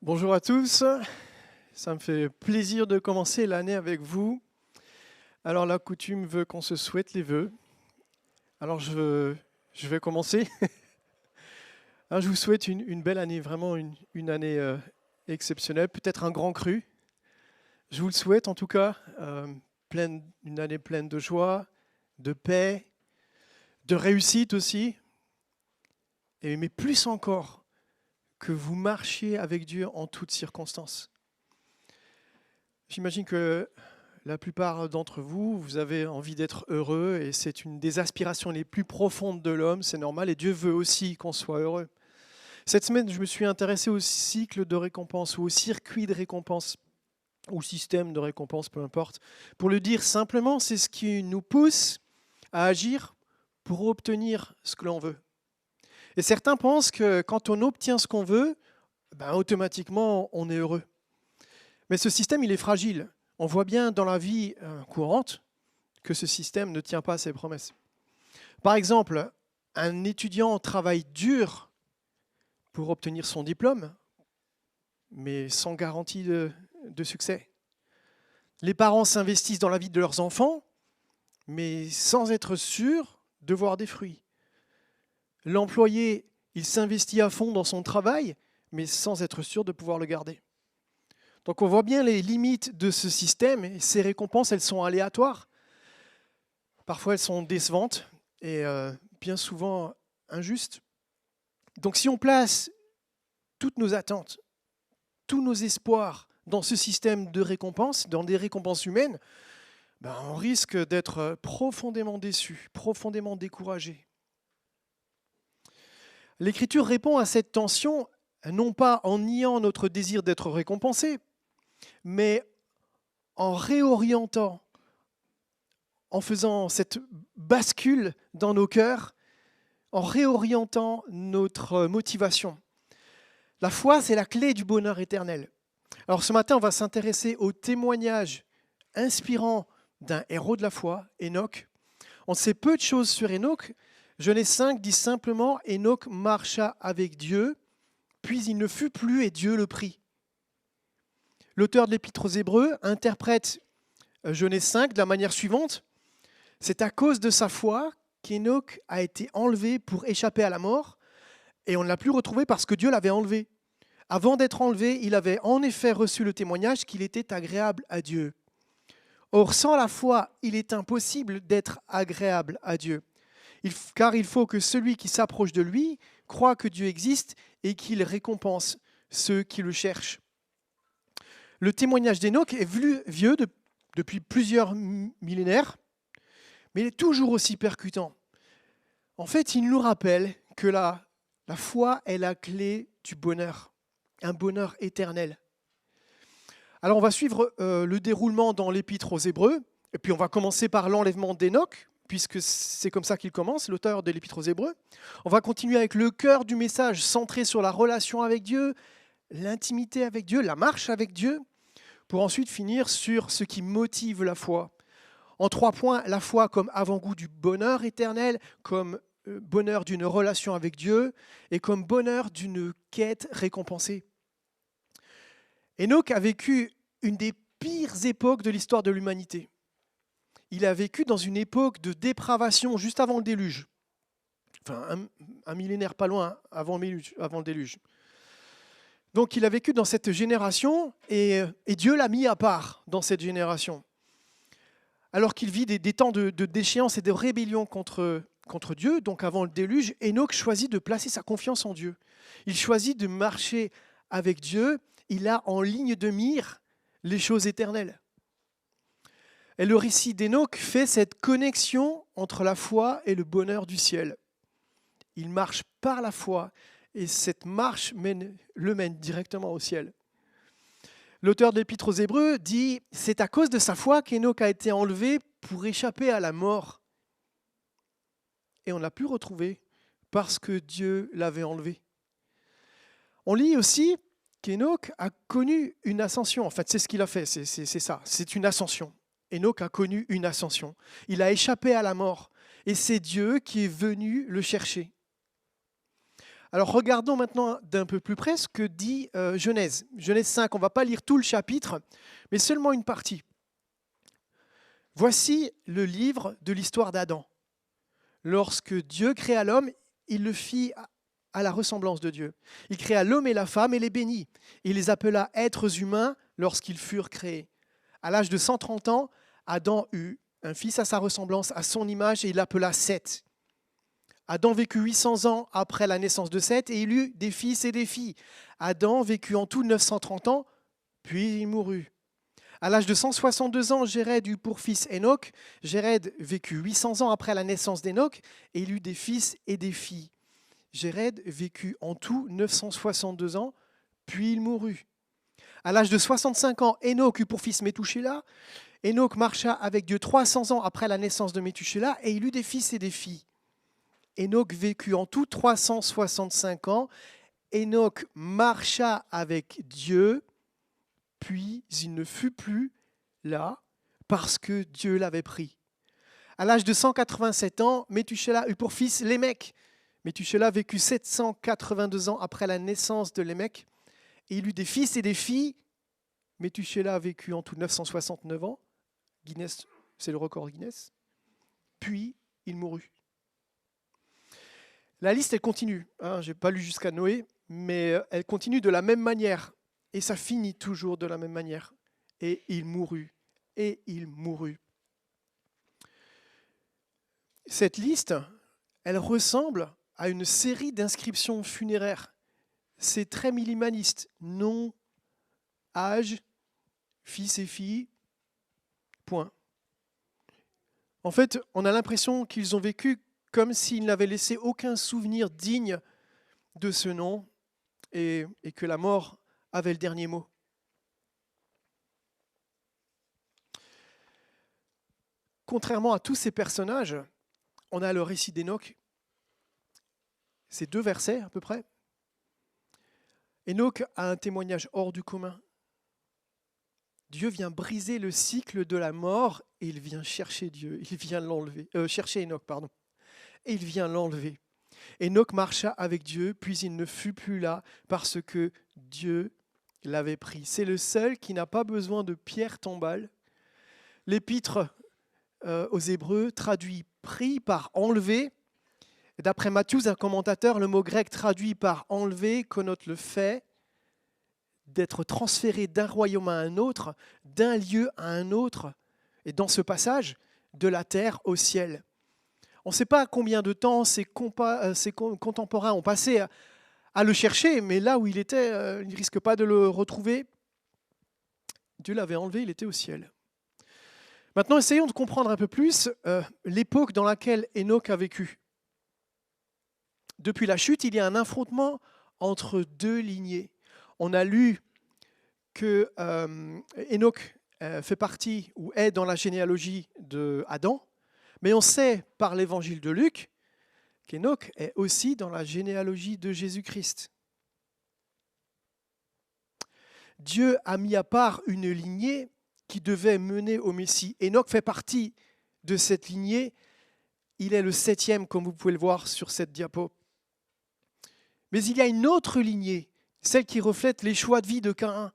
Bonjour à tous, ça me fait plaisir de commencer l'année avec vous. Alors la coutume veut qu'on se souhaite les vœux. Alors je vais commencer. Alors, je vous souhaite une belle année, vraiment une année exceptionnelle, peut-être un grand cru. Je vous le souhaite en tout cas, une année pleine de joie, de paix, de réussite aussi, mais plus encore, que vous marchiez avec Dieu en toutes circonstances. J'imagine que la plupart d'entre vous, vous avez envie d'être heureux et c'est une des aspirations les plus profondes de l'homme, c'est normal, et Dieu veut aussi qu'on soit heureux. Cette semaine, je me suis intéressé au cycle de récompense ou au circuit de récompense ou système de récompense, peu importe. Pour le dire simplement, c'est ce qui nous pousse à agir pour obtenir ce que l'on veut. Et certains pensent que quand on obtient ce qu'on veut, automatiquement, on est heureux. Mais ce système, il est fragile. On voit bien dans la vie courante que ce système ne tient pas à ses promesses. Par exemple, un étudiant travaille dur pour obtenir son diplôme, mais sans garantie de succès. Les parents s'investissent dans la vie de leurs enfants, mais sans être sûrs de voir des fruits. L'employé, il s'investit à fond dans son travail, mais sans être sûr de pouvoir le garder. Donc on voit bien les limites de ce système, et ces récompenses, elles sont aléatoires. Parfois, elles sont décevantes et bien souvent injustes. Donc si on place toutes nos attentes, tous nos espoirs dans ce système de récompenses, dans des récompenses humaines, on risque d'être profondément déçu, profondément découragé. L'Écriture répond à cette tension, non pas en niant notre désir d'être récompensé, mais en réorientant, en faisant cette bascule dans nos cœurs, en réorientant notre motivation. La foi, c'est la clé du bonheur éternel. Alors ce matin, on va s'intéresser au témoignage inspirant d'un héros de la foi, Hénoch. On sait peu de choses sur Hénoch. Genèse 5 dit simplement « Hénoch marcha avec Dieu, puis il ne fut plus et Dieu le prit ». L'auteur de l'Épître aux Hébreux interprète Genèse 5 de la manière suivante. C'est à cause de sa foi qu'Hénoch a été enlevé pour échapper à la mort et on ne l'a plus retrouvé parce que Dieu l'avait enlevé. Avant d'être enlevé, il avait en effet reçu le témoignage qu'il était agréable à Dieu. Or, sans la foi, il est impossible d'être agréable à Dieu. Car il faut que celui qui s'approche de lui croit que Dieu existe et qu'il récompense ceux qui le cherchent. Le témoignage d'Hénoch est vieux depuis plusieurs millénaires, mais il est toujours aussi percutant. En fait, il nous rappelle que la foi est la clé du bonheur, un bonheur éternel. Alors on va suivre le déroulement dans l'Épître aux Hébreux, et puis on va commencer par l'enlèvement d'Hénoch, puisque c'est comme ça qu'il commence, l'auteur de l'Épître aux Hébreux. On va continuer avec le cœur du message centré sur la relation avec Dieu, l'intimité avec Dieu, la marche avec Dieu, pour ensuite finir sur ce qui motive la foi. En 3 points, la foi comme avant-goût du bonheur éternel, comme bonheur d'une relation avec Dieu et comme bonheur d'une quête récompensée. Hénoch a vécu une des pires époques de l'histoire de l'humanité. Il a vécu dans une époque de dépravation juste avant le déluge. Enfin, un millénaire pas loin avant le déluge. Donc il a vécu dans cette génération et Dieu l'a mis à part dans cette génération. Alors qu'il vit des temps de déchéance et de rébellion contre Dieu, donc avant le déluge, Hénoch choisit de placer sa confiance en Dieu. Il choisit de marcher avec Dieu. Il a en ligne de mire les choses éternelles. Et le récit d'Hénoch fait cette connexion entre la foi et le bonheur du ciel. Il marche par la foi et cette marche le mène directement au ciel. L'auteur de l'Épître aux Hébreux dit « C'est à cause de sa foi qu'Hénoch a été enlevé pour échapper à la mort. » Et on ne l'a plus retrouvé parce que Dieu l'avait enlevé. On lit aussi qu'Hénoch a connu une ascension. En fait, c'est ce qu'il a fait, c'est ça, c'est une ascension. Hénoch a connu une ascension. Il a échappé à la mort et c'est Dieu qui est venu le chercher. Alors regardons maintenant d'un peu plus près ce que dit Genèse. Genèse 5, on ne va pas lire tout le chapitre, mais seulement une partie. Voici le livre de l'histoire d'Adam. Lorsque Dieu créa l'homme, il le fit à la ressemblance de Dieu. Il créa l'homme et la femme et les bénit. Il les appela êtres humains lorsqu'ils furent créés. À l'âge de 130 ans, Adam eut un fils à sa ressemblance, à son image, et il l'appela Seth. Adam vécut 800 ans après la naissance de Seth, et il eut des fils et des filles. Adam vécut en tout 930 ans, puis il mourut. À l'âge de 162 ans, Jéred eut pour fils Enoch. Jéred vécut 800 ans après la naissance d'Enoch, et il eut des fils et des filles. Jéred vécut en tout 962 ans, puis il mourut. À l'âge de 65 ans, Enoch eut pour fils Métouchéla. Enoch marcha avec Dieu 300 ans après la naissance de Métouchéla, et il eut des fils et des filles. Enoch vécut en tout 365 ans. Enoch marcha avec Dieu, puis il ne fut plus là parce que Dieu l'avait pris. À l'âge de 187 ans, Métouchéla eut pour fils Lémec. Métouchéla vécut 782 ans après la naissance de Lémec, et il eut des fils et des filles. Métouchéla vécut en tout 969 ans. Guinness, c'est le record Guinness. Puis il mourut. La liste, elle continue. Je n'ai pas lu jusqu'à Noé, mais elle continue de la même manière. Et ça finit toujours de la même manière. Et il mourut. Et il mourut. Cette liste, elle ressemble à une série d'inscriptions funéraires. C'est très minimaliste. Nom, âge, fils et filles, point. En fait, on a l'impression qu'ils ont vécu comme s'ils n'avaient laissé aucun souvenir digne de ce nom et que la mort avait le dernier mot. Contrairement à tous ces personnages, on a le récit d'Enoch. C'est 2 versets à peu près. Enoch a un témoignage hors du commun. Dieu vient briser le cycle de la mort et il vient chercher Dieu. Il vient l'enlever. Chercher Enoch, pardon. Et il vient l'enlever. Enoch marcha avec Dieu, puis il ne fut plus là parce que Dieu l'avait pris. C'est le seul qui n'a pas besoin de pierre tombale. L'épître aux Hébreux traduit pris par enlevé. D'après Matthieu, un commentateur, le mot grec traduit par enlevé connote le fait d'être transféré d'un royaume à un autre, d'un lieu à un autre, et dans ce passage, de la terre au ciel. On ne sait pas combien de temps ses contemporains ont passé à le chercher, mais là où il était, il ne risque pas de le retrouver. Dieu l'avait enlevé, il était au ciel. Maintenant, essayons de comprendre un peu plus l'époque dans laquelle Enoch a vécu. Depuis la chute, il y a un affrontement entre 2 lignées. On a lu que Enoch fait partie ou est dans la généalogie d'Adam, mais on sait par l'évangile de Luc qu'Enoch est aussi dans la généalogie de Jésus-Christ. Dieu a mis à part une lignée qui devait mener au Messie. Enoch fait partie de cette lignée. Il est le 7e, comme vous pouvez le voir sur cette diapo. Mais il y a une autre lignée, celle qui reflète les choix de vie de Caïn,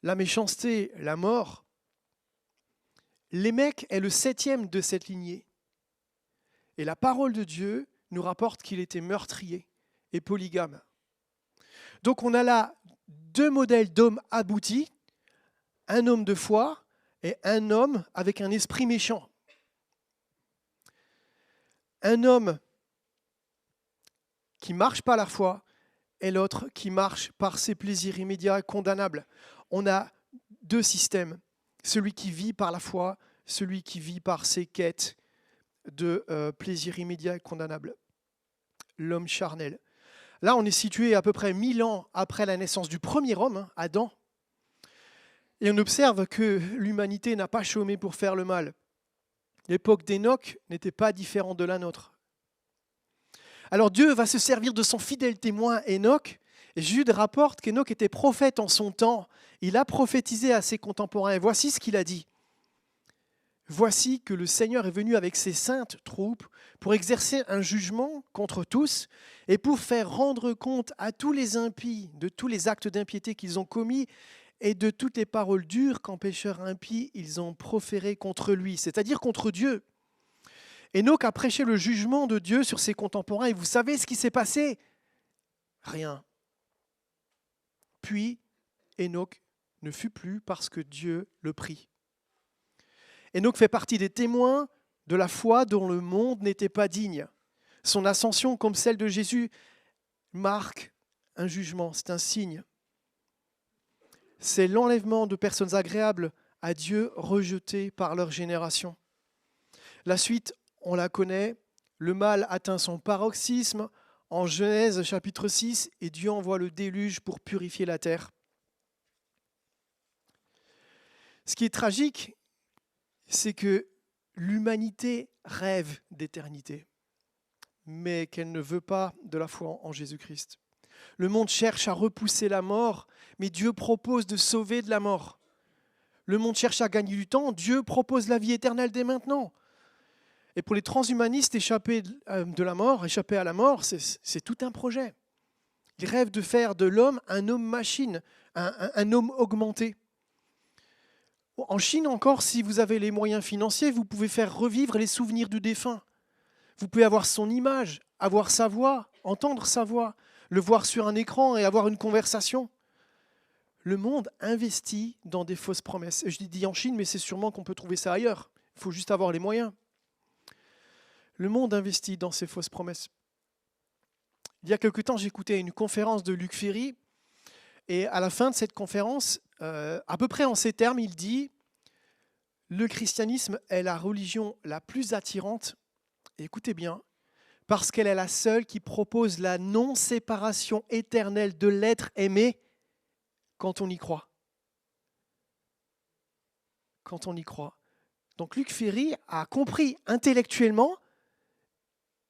la méchanceté, la mort. Lémec est le 7e de cette lignée. Et la parole de Dieu nous rapporte qu'il était meurtrier et polygame. Donc on a là 2 modèles d'hommes aboutis, un homme de foi et un homme avec un esprit méchant. Un homme qui marche par la foi et l'autre qui marche par ses plaisirs immédiats condamnables. On a 2 systèmes, celui qui vit par la foi, celui qui vit par ses quêtes de plaisirs immédiats et condamnables. L'homme charnel. Là, on est situé à peu près 1000 ans après la naissance du premier homme, Adam. Et on observe que l'humanité n'a pas chômé pour faire le mal. L'époque d'Enoch n'était pas différente de la nôtre. Alors Dieu va se servir de son fidèle témoin Enoch. Et Jude rapporte qu'Enoch était prophète en son temps. Il a prophétisé à ses contemporains. Et voici ce qu'il a dit. Voici que le Seigneur est venu avec ses saintes troupes pour exercer un jugement contre tous et pour faire rendre compte à tous les impies de tous les actes d'impiété qu'ils ont commis et de toutes les paroles dures qu'en pécheurs impies ils ont proférées contre lui, c'est-à-dire contre Dieu. Enoch a prêché le jugement de Dieu sur ses contemporains et vous savez ce qui s'est passé ? Rien. Puis Enoch ne fut plus parce que Dieu le prit. Enoch fait partie des témoins de la foi dont le monde n'était pas digne. Son ascension, comme celle de Jésus, marque un jugement, c'est un signe. C'est l'enlèvement de personnes agréables à Dieu rejetées par leur génération. La suite, on la connaît, le mal atteint son paroxysme en Genèse chapitre 6 et Dieu envoie le déluge pour purifier la terre. Ce qui est tragique, c'est que l'humanité rêve d'éternité, mais qu'elle ne veut pas de la foi en Jésus-Christ. Le monde cherche à repousser la mort, mais Dieu propose de sauver de la mort. Le monde cherche à gagner du temps, Dieu propose la vie éternelle dès maintenant. Et pour les transhumanistes, échapper de la mort, échapper à la mort, c'est tout un projet. Ils rêvent de faire de l'homme un homme-machine, un homme augmenté. En Chine encore, si vous avez les moyens financiers, vous pouvez faire revivre les souvenirs du défunt. Vous pouvez avoir son image, avoir sa voix, entendre sa voix, le voir sur un écran et avoir une conversation. Le monde investit dans des fausses promesses. Je dis en Chine, mais c'est sûrement qu'on peut trouver ça ailleurs. Il faut juste avoir les moyens. Le monde investit dans ces fausses promesses. Il y a quelque temps, j'écoutais une conférence de Luc Ferry, et à la fin de cette conférence, à peu près en ces termes, il dit « Le christianisme est la religion la plus attirante, et écoutez bien, parce qu'elle est la seule qui propose la non-séparation éternelle de l'être aimé quand on y croit. » Quand on y croit. Donc Luc Ferry a compris intellectuellement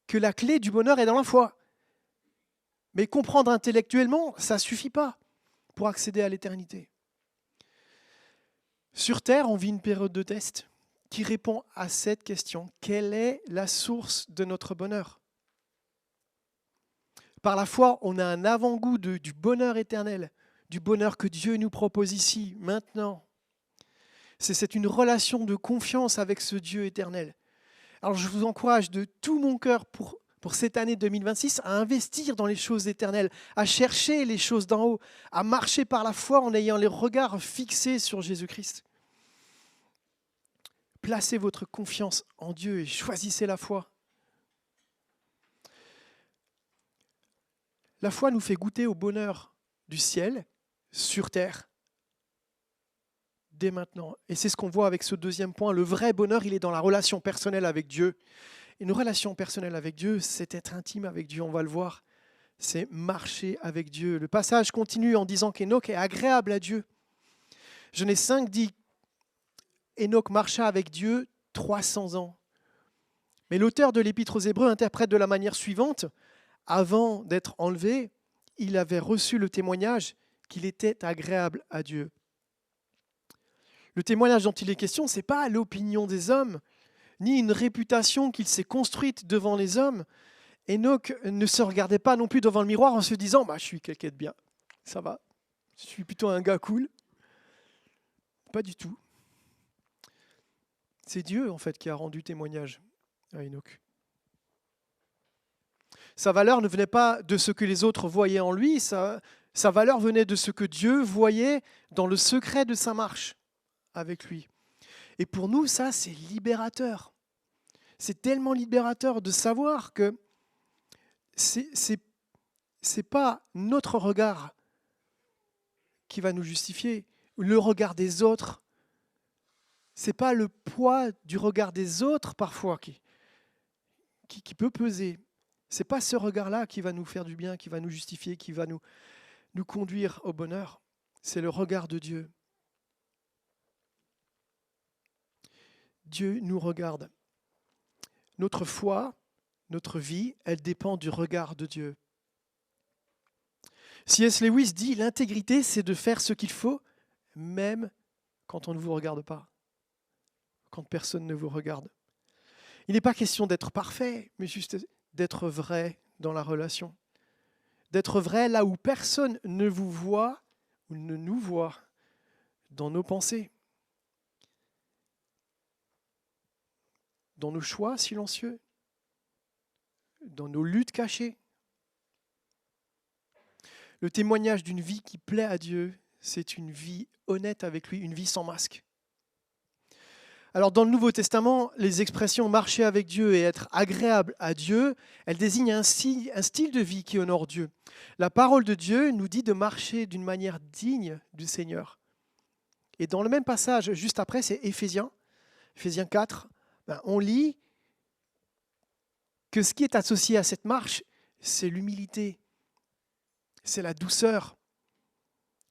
que la clé du bonheur est dans la foi. Mais comprendre intellectuellement, ça ne suffit pas pour accéder à l'éternité. Sur Terre, on vit une période de test qui répond à cette question. Quelle est la source de notre bonheur ? Par la foi, on a un avant-goût du bonheur éternel, du bonheur que Dieu nous propose ici, maintenant. C'est une relation de confiance avec ce Dieu éternel. Alors je vous encourage de tout mon cœur pour cette année 2026 à investir dans les choses éternelles, à chercher les choses d'en haut, à marcher par la foi en ayant les regards fixés sur Jésus-Christ. Placez votre confiance en Dieu et choisissez la foi. La foi nous fait goûter au bonheur du ciel sur terre dès maintenant. Et c'est ce qu'on voit avec ce deuxième point. Le vrai bonheur, il est dans la relation personnelle avec Dieu. Une relation personnelle avec Dieu, c'est être intime avec Dieu, on va le voir. C'est marcher avec Dieu. Le passage continue en disant qu'Enoch est agréable à Dieu. Genèse 5 dit Enoch marcha avec Dieu 300 ans. Mais l'auteur de l'Épître aux Hébreux interprète de la manière suivante. Avant d'être enlevé, il avait reçu le témoignage qu'il était agréable à Dieu. Le témoignage dont il est question, ce n'est pas l'opinion des hommes, ni une réputation qu'il s'est construite devant les hommes. Enoch ne se regardait pas non plus devant le miroir en se disant « je suis quelqu'un de bien, ça va, je suis plutôt un gars cool ». Pas du tout. C'est Dieu en fait qui a rendu témoignage à Enoch. Sa valeur ne venait pas de ce que les autres voyaient en lui, sa valeur venait de ce que Dieu voyait dans le secret de sa marche avec lui. Et pour nous, ça, c'est libérateur. C'est tellement libérateur de savoir que c'est pas notre regard qui va nous justifier, le regard des autres. C'est pas le poids du regard des autres parfois qui peut peser. C'est pas ce regard-là qui va nous faire du bien, qui va nous justifier, qui va nous conduire au bonheur. C'est le regard de Dieu. Dieu nous regarde. Notre foi, notre vie, elle dépend du regard de Dieu. C.S. Lewis dit « L'intégrité, c'est de faire ce qu'il faut, même quand on ne vous regarde pas. » quand personne ne vous regarde. Il n'est pas question d'être parfait, mais juste d'être vrai dans la relation. D'être vrai là où personne ne vous voit ou ne nous voit dans nos pensées, dans nos choix silencieux, dans nos luttes cachées. Le témoignage d'une vie qui plaît à Dieu, c'est une vie honnête avec lui, une vie sans masque. Alors dans le Nouveau Testament, les expressions marcher avec Dieu et être agréable à Dieu, elles désignent un style de vie qui honore Dieu. La parole de Dieu nous dit de marcher d'une manière digne du Seigneur. Et dans le même passage, juste après, c'est Éphésiens 4, on lit que ce qui est associé à cette marche, c'est l'humilité, c'est la douceur,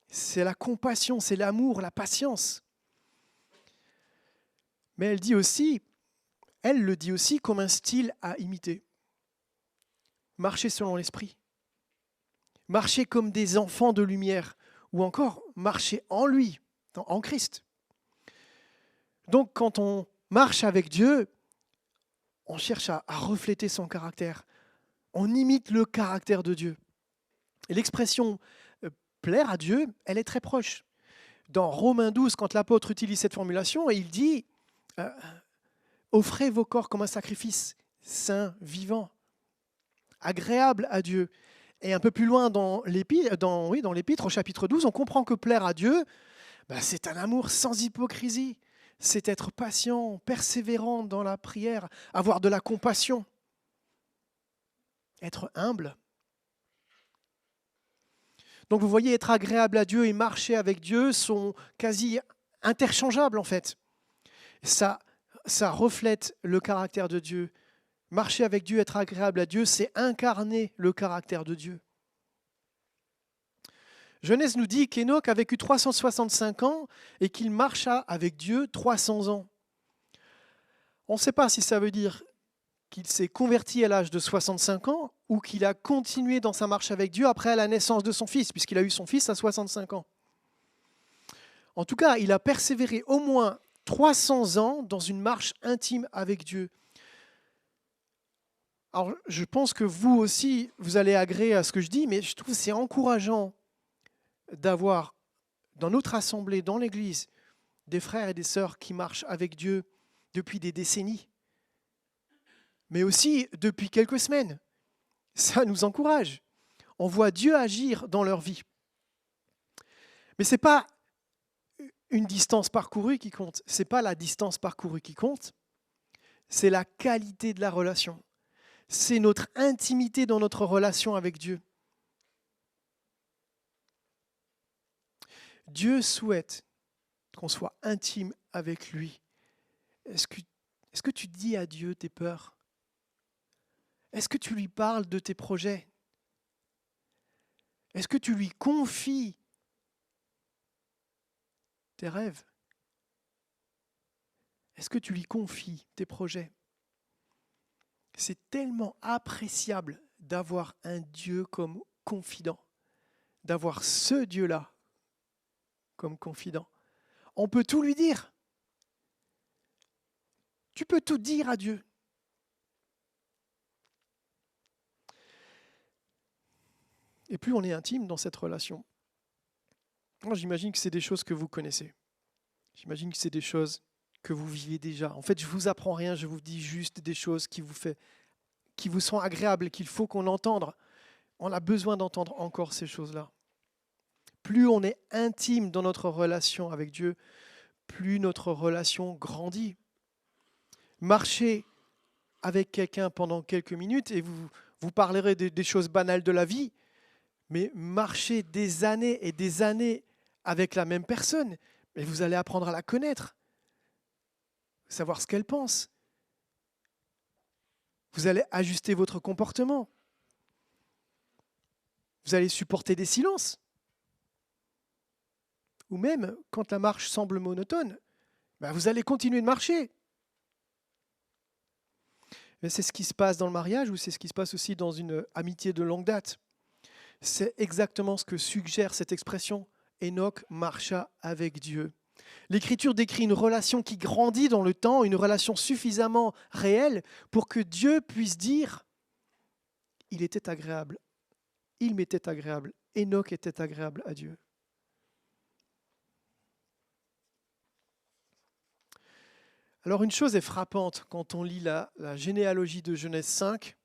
c'est la compassion, c'est l'amour, la patience. Mais elle le dit aussi comme un style à imiter. Marcher selon l'esprit. Marcher comme des enfants de lumière. Ou encore, marcher en lui, en Christ. Donc quand on marche avec Dieu, on cherche à refléter son caractère. On imite le caractère de Dieu. Et l'expression plaire à Dieu, elle est très proche. Dans Romains 12, quand l'apôtre utilise cette formulation, il dit offrez vos corps comme un sacrifice saint, vivant, agréable à Dieu. Et un peu plus loin dans l'Épître, au chapitre 12, on comprend que plaire à Dieu, c'est un amour sans hypocrisie. C'est être patient, persévérant dans la prière, avoir de la compassion, être humble. Donc vous voyez, être agréable à Dieu et marcher avec Dieu sont quasi interchangeables en fait. Ça reflète le caractère de Dieu. Marcher avec Dieu, être agréable à Dieu, c'est incarner le caractère de Dieu. Genèse nous dit qu'Hénoch a vécu 365 ans et qu'il marcha avec Dieu 300 ans. On ne sait pas si ça veut dire qu'il s'est converti à l'âge de 65 ans ou qu'il a continué dans sa marche avec Dieu après la naissance de son fils, puisqu'il a eu son fils à 65 ans. En tout cas, il a persévéré au moins 300 ans dans une marche intime avec Dieu. Alors, je pense que vous aussi, vous allez agréer à ce que je dis, mais je trouve que c'est encourageant d'avoir dans notre assemblée, dans l'Église, des frères et des sœurs qui marchent avec Dieu depuis des décennies, mais aussi depuis quelques semaines. Ça nous encourage. On voit Dieu agir dans leur vie. Mais ce n'est pas une distance parcourue qui compte. Ce n'est pas la distance parcourue qui compte. C'est la qualité de la relation. C'est notre intimité dans notre relation avec Dieu. Dieu souhaite qu'on soit intime avec lui. Est-ce que tu dis à Dieu tes peurs? Est-ce que tu lui parles de tes projets? Est-ce que tu lui confies tes rêves? Est-ce que tu lui confies tes projets? C'est tellement appréciable d'avoir un Dieu comme confident, d'avoir ce Dieu-là comme confident. On peut tout lui dire. Tu peux tout dire à Dieu. Et plus on est intime dans cette relation, moi j'imagine que c'est des choses que vous connaissez. J'imagine que c'est des choses que vous vivez déjà. En fait, je ne vous apprends rien, je vous dis juste des choses qui vous sont agréables, qu'il faut qu'on entende. On a besoin d'entendre encore ces choses-là. Plus on est intime dans notre relation avec Dieu, plus notre relation grandit. Marchez avec quelqu'un pendant quelques minutes et vous parlerez des choses banales de la vie, mais marchez des années et des années avec la même personne, et vous allez apprendre à la connaître, savoir ce qu'elle pense. Vous allez ajuster votre comportement. Vous allez supporter des silences. Ou même, quand la marche semble monotone, vous allez continuer de marcher. Mais c'est ce qui se passe dans le mariage ou c'est ce qui se passe aussi dans une amitié de longue date. C'est exactement ce que suggère cette expression. Hénoch marcha avec Dieu. L'Écriture décrit une relation qui grandit dans le temps, une relation suffisamment réelle pour que Dieu puisse dire « il était agréable, il m'était agréable, Enoch était agréable à Dieu ». Alors une chose est frappante quand on lit la généalogie de Genèse 5.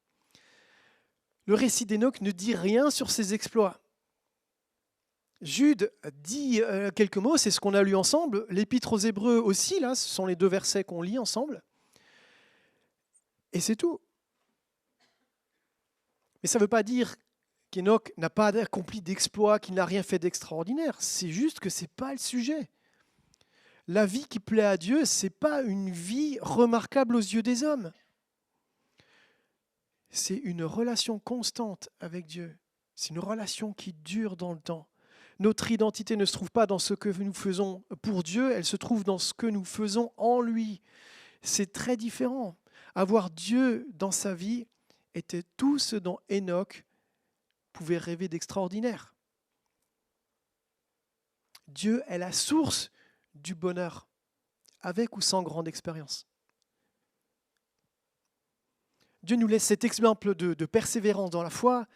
Le récit d'Enoch ne dit rien sur ses exploits. Jude dit quelques mots, c'est ce qu'on a lu ensemble. L'Épître aux Hébreux aussi, là, ce sont les 2 versets qu'on lit ensemble. Et c'est tout. Mais ça ne veut pas dire qu'Enoch n'a pas accompli d'exploits, qu'il n'a rien fait d'extraordinaire. C'est juste que ce n'est pas le sujet. La vie qui plaît à Dieu, ce n'est pas une vie remarquable aux yeux des hommes. C'est une relation constante avec Dieu. C'est une relation qui dure dans le temps. Notre identité ne se trouve pas dans ce que nous faisons pour Dieu, elle se trouve dans ce que nous faisons en lui. C'est très différent. Avoir Dieu dans sa vie était tout ce dont Enoch pouvait rêver d'extraordinaire. Dieu est la source du bonheur, avec ou sans grande expérience. Dieu nous laisse cet exemple de persévérance dans la foi,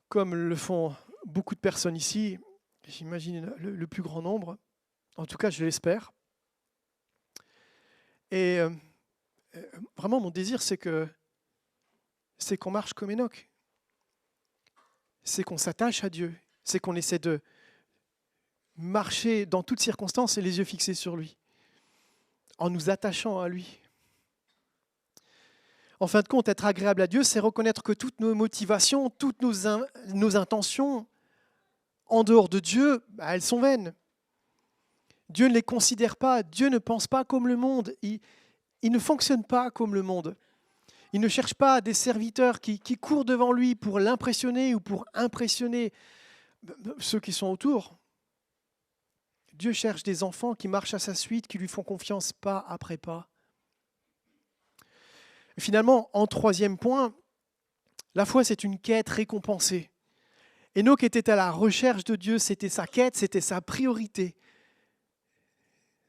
comme le font beaucoup de personnes ici, j'imagine le plus grand nombre, en tout cas je l'espère. Et vraiment mon désir c'est qu'on marche comme Enoch, c'est qu'on s'attache à Dieu, c'est qu'on essaie de marcher dans toutes circonstances et les yeux fixés sur lui, en nous attachant à lui. En fin de compte, être agréable à Dieu, c'est reconnaître que toutes nos motivations, toutes nos intentions, en dehors de Dieu, elles sont vaines. Dieu ne les considère pas, Dieu ne pense pas comme le monde, il ne fonctionne pas comme le monde. Il ne cherche pas des serviteurs qui courent devant lui pour l'impressionner ou pour impressionner ceux qui sont autour. Dieu cherche des enfants qui marchent à sa suite, qui lui font confiance pas après pas. Et finalement, en 3e point, la foi, c'est une quête récompensée. Enoch était à la recherche de Dieu, c'était sa quête, c'était sa priorité.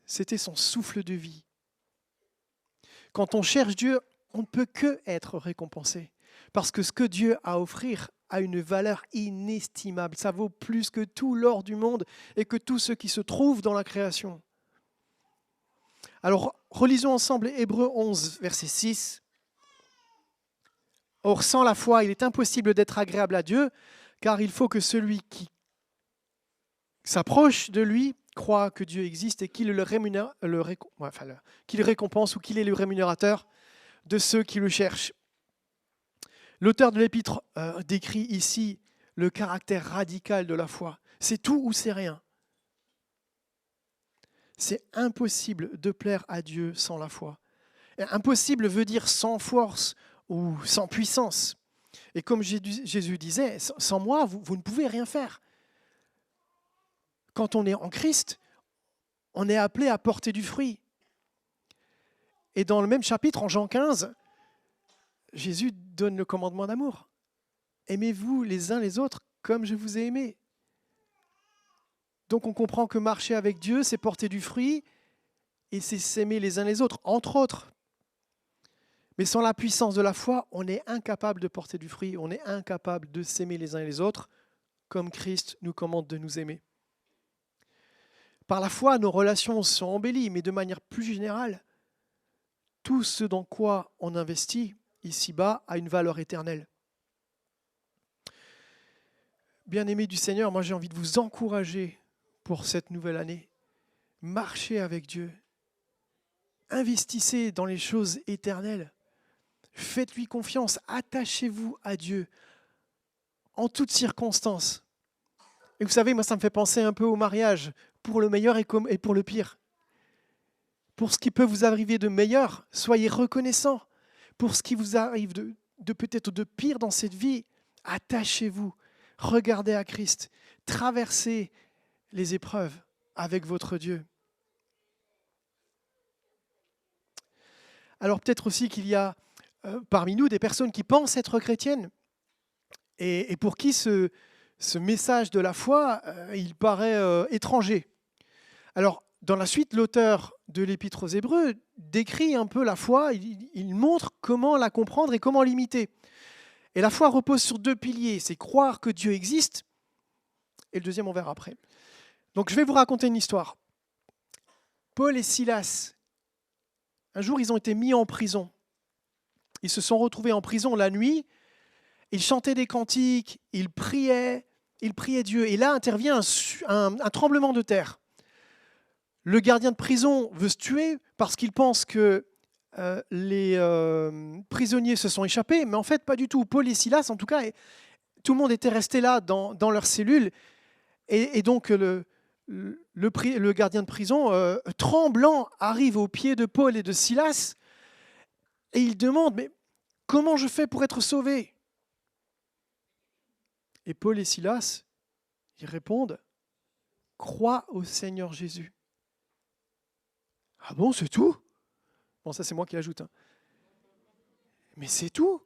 C'était son souffle de vie. Quand on cherche Dieu, on ne peut que être récompensé. Parce que ce que Dieu a à offrir a une valeur inestimable. Ça vaut plus que tout l'or du monde et que tout ce qui se trouve dans la création. Alors, relisons ensemble Hébreux 11, verset 6. Or, sans la foi, il est impossible d'être agréable à Dieu, car il faut que celui qui s'approche de lui croit que Dieu existe et qu'il qu'il récompense ou qu'il est le rémunérateur de ceux qui le cherchent. L'auteur de l'Épître décrit ici le caractère radical de la foi. C'est tout ou c'est rien. C'est impossible de plaire à Dieu sans la foi. Et impossible veut dire sans force ou sans puissance. Et comme Jésus disait, sans moi, vous ne pouvez rien faire. Quand on est en Christ, on est appelé à porter du fruit. Et dans le même chapitre, en Jean 15, Jésus donne le commandement d'amour. Aimez-vous les uns les autres comme je vous ai aimé. Donc on comprend que marcher avec Dieu, c'est porter du fruit et c'est s'aimer les uns les autres, entre autres. Mais sans la puissance de la foi, on est incapable de porter du fruit, on est incapable de s'aimer les uns les autres comme Christ nous commande de nous aimer. Par la foi, nos relations sont embellies, mais de manière plus générale, tout ce dans quoi on investit ici-bas a une valeur éternelle. Bien-aimés du Seigneur, moi j'ai envie de vous encourager pour cette nouvelle année. Marchez avec Dieu. Investissez dans les choses éternelles. Faites-lui confiance. Attachez-vous à Dieu en toutes circonstances. Et vous savez, moi ça me fait penser un peu au mariage, pour le meilleur et pour le pire. Pour ce qui peut vous arriver de meilleur, soyez reconnaissants. Pour ce qui vous arrive de peut-être de pire dans cette vie, attachez-vous. Regardez à Christ. Traversez les épreuves avec votre Dieu. Alors peut-être aussi qu'il y a parmi nous des personnes qui pensent être chrétiennes et pour qui ce message de la foi, il paraît étranger. Alors, Dans la suite, l'auteur de l'Épître aux Hébreux décrit un peu la foi, il montre comment la comprendre et comment l'imiter. Et la foi repose sur 2 piliers, c'est croire que Dieu existe, et le deuxième on verra après. Donc je vais vous raconter une histoire. Paul et Silas, un jour ils ont été mis en prison. Ils se sont retrouvés en prison la nuit, ils chantaient des cantiques, ils priaient Dieu. Et là intervient un tremblement de terre. Le gardien de prison veut se tuer parce qu'il pense que les prisonniers se sont échappés, mais en fait pas du tout. Paul et Silas, en tout cas, tout le monde était resté là dans leur cellule, et donc le gardien de prison, tremblant, arrive aux pieds de Paul et de Silas, et il demande, mais comment je fais pour être sauvé? Et Paul et Silas, ils répondent, crois au Seigneur Jésus. Ah bon, c'est tout? Bon, ça c'est moi qui l'ajoute. Mais c'est tout.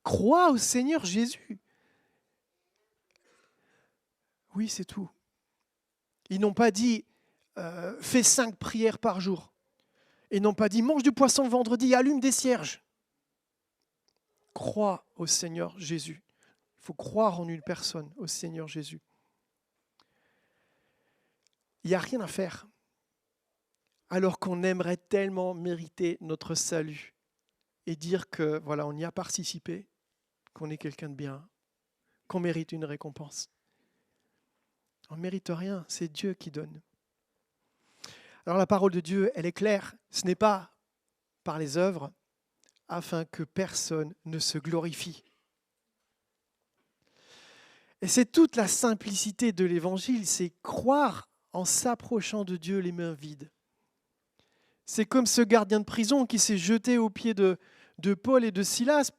Crois au Seigneur Jésus. Oui, c'est tout. Ils n'ont pas dit fais 5 prières par jour. Ils n'ont pas dit mange du poisson le vendredi, allume des cierges. Crois au Seigneur Jésus. Il faut croire en une personne, au Seigneur Jésus. Il n'y a rien à faire, alors qu'on aimerait tellement mériter notre salut et dire que voilà, on y a participé, qu'on est quelqu'un de bien, qu'on mérite une récompense. On ne mérite rien, c'est Dieu qui donne. Alors la parole de Dieu, elle est claire, ce n'est pas par les œuvres, afin que personne ne se glorifie. Et c'est toute la simplicité de l'Évangile, c'est croire en s'approchant de Dieu les mains vides. C'est comme ce gardien de prison qui s'est jeté aux pieds de Paul et de Silas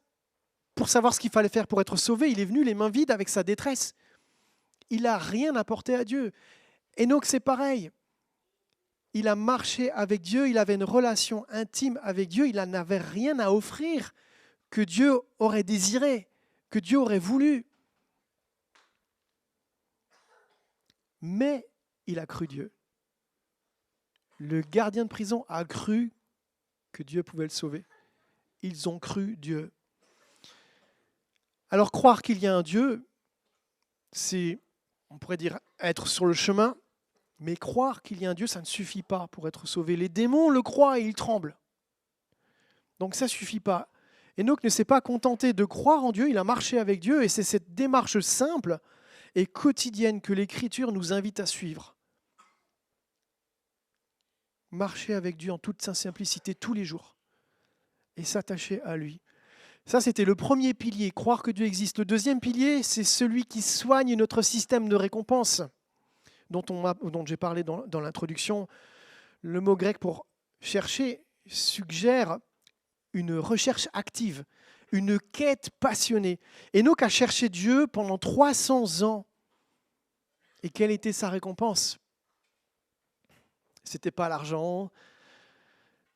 pour savoir ce qu'il fallait faire pour être sauvé. Il est venu les mains vides avec sa détresse. Il n'a rien apporté à Dieu. Enoch, c'est pareil. Il a marché avec Dieu, il avait une relation intime avec Dieu, il n'avait rien à offrir que Dieu aurait désiré, que Dieu aurait voulu. Mais il a cru Dieu. Le gardien de prison a cru que Dieu pouvait le sauver. Ils ont cru Dieu. Alors croire qu'il y a un Dieu, c'est, on pourrait dire, être sur le chemin, mais croire qu'il y a un Dieu, ça ne suffit pas pour être sauvé. Les démons le croient et ils tremblent. Donc ça ne suffit pas. Enoch ne s'est pas contenté de croire en Dieu, il a marché avec Dieu, et c'est cette démarche simple et quotidienne que l'Écriture nous invite à suivre. Marcher avec Dieu en toute sa simplicité tous les jours et s'attacher à lui. Ça, c'était le premier pilier, croire que Dieu existe. Le deuxième pilier, c'est celui qui soigne notre système de récompense, dont j'ai parlé dans l'introduction. Le mot grec pour chercher suggère une recherche active, une quête passionnée. Enoch a cherché Dieu pendant 300 ans. Et quelle était sa récompense? C'était pas l'argent,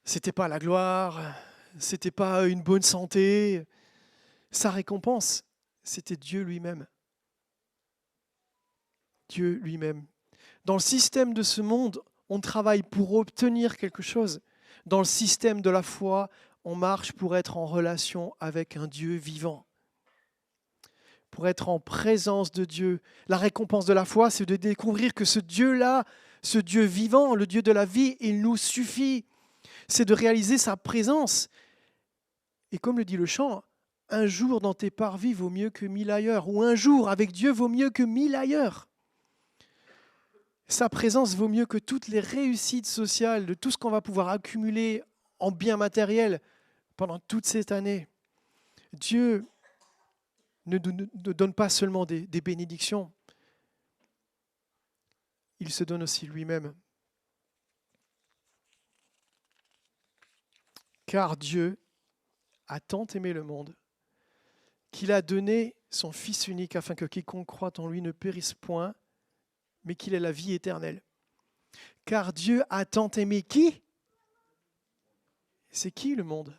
c'était pas la gloire, c'était pas une bonne santé. Sa récompense, c'était Dieu lui-même. Dieu lui-même. Dans le système de ce monde, on travaille pour obtenir quelque chose. Dans le système de la foi, on marche pour être en relation avec un Dieu vivant, pour être en présence de Dieu. La récompense de la foi, c'est de découvrir que ce Dieu-là, ce Dieu vivant, le Dieu de la vie, il nous suffit. C'est de réaliser sa présence. Et comme le dit le chant, un jour dans tes parvis vaut mieux que 1000 ailleurs, ou un jour avec Dieu vaut mieux que 1000 ailleurs. Sa présence vaut mieux que toutes les réussites sociales, de tout ce qu'on va pouvoir accumuler en biens matériels pendant toute cette année. Dieu ne donne pas seulement des bénédictions, il se donne aussi lui-même. Car Dieu a tant aimé le monde qu'il a donné son Fils unique afin que quiconque croit en lui ne périsse point, mais qu'il ait la vie éternelle. Car Dieu a tant aimé qui? C'est qui le monde?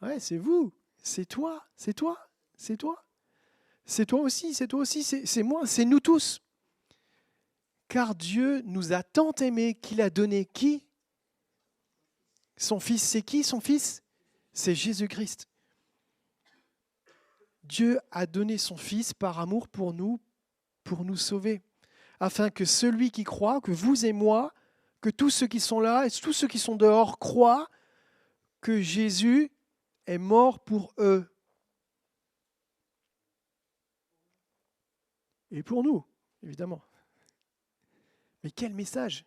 Ouais, c'est vous, c'est toi, c'est toi, c'est toi. C'est toi aussi, c'est moi, c'est nous tous. Car Dieu nous a tant aimés qu'il a donné qui? Son Fils. C'est qui son Fils? C'est Jésus-Christ. Dieu a donné son Fils par amour pour nous sauver, afin que celui qui croit, que vous et moi, que tous ceux qui sont là et tous ceux qui sont dehors croient que Jésus est mort pour eux. Et pour nous, évidemment. Mais quel message!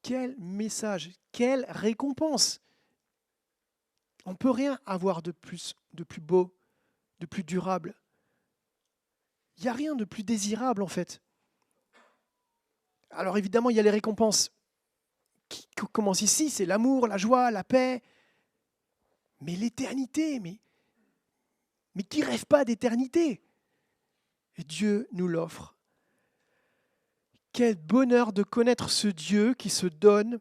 Quel message! Quelle récompense! On ne peut rien avoir de plus beau, de plus durable. Il n'y a rien de plus désirable en fait. Alors évidemment, il y a les récompenses qui commencent ici, c'est l'amour, la joie, la paix. Mais l'éternité, mais qui rêve pas d'éternité? Et Dieu nous l'offre. Quel bonheur de connaître ce Dieu qui se donne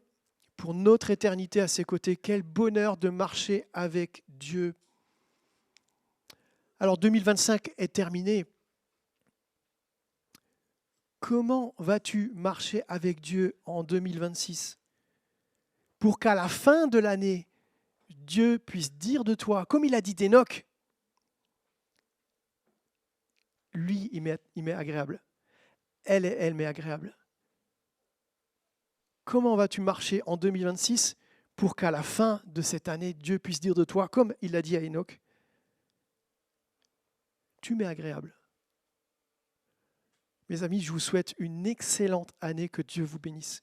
pour notre éternité à ses côtés. Quel bonheur de marcher avec Dieu. Alors 2025 est terminé. Comment vas-tu marcher avec Dieu en 2026 pour qu'à la fin de l'année, Dieu puisse dire de toi, comme il a dit d'Enoch, lui, il m'est agréable. Elle m'est agréable. Comment vas-tu marcher en 2026 pour qu'à la fin de cette année, Dieu puisse dire de toi, comme il l'a dit à Enoch, tu m'es agréable. Mes amis, je vous souhaite une excellente année, que Dieu vous bénisse.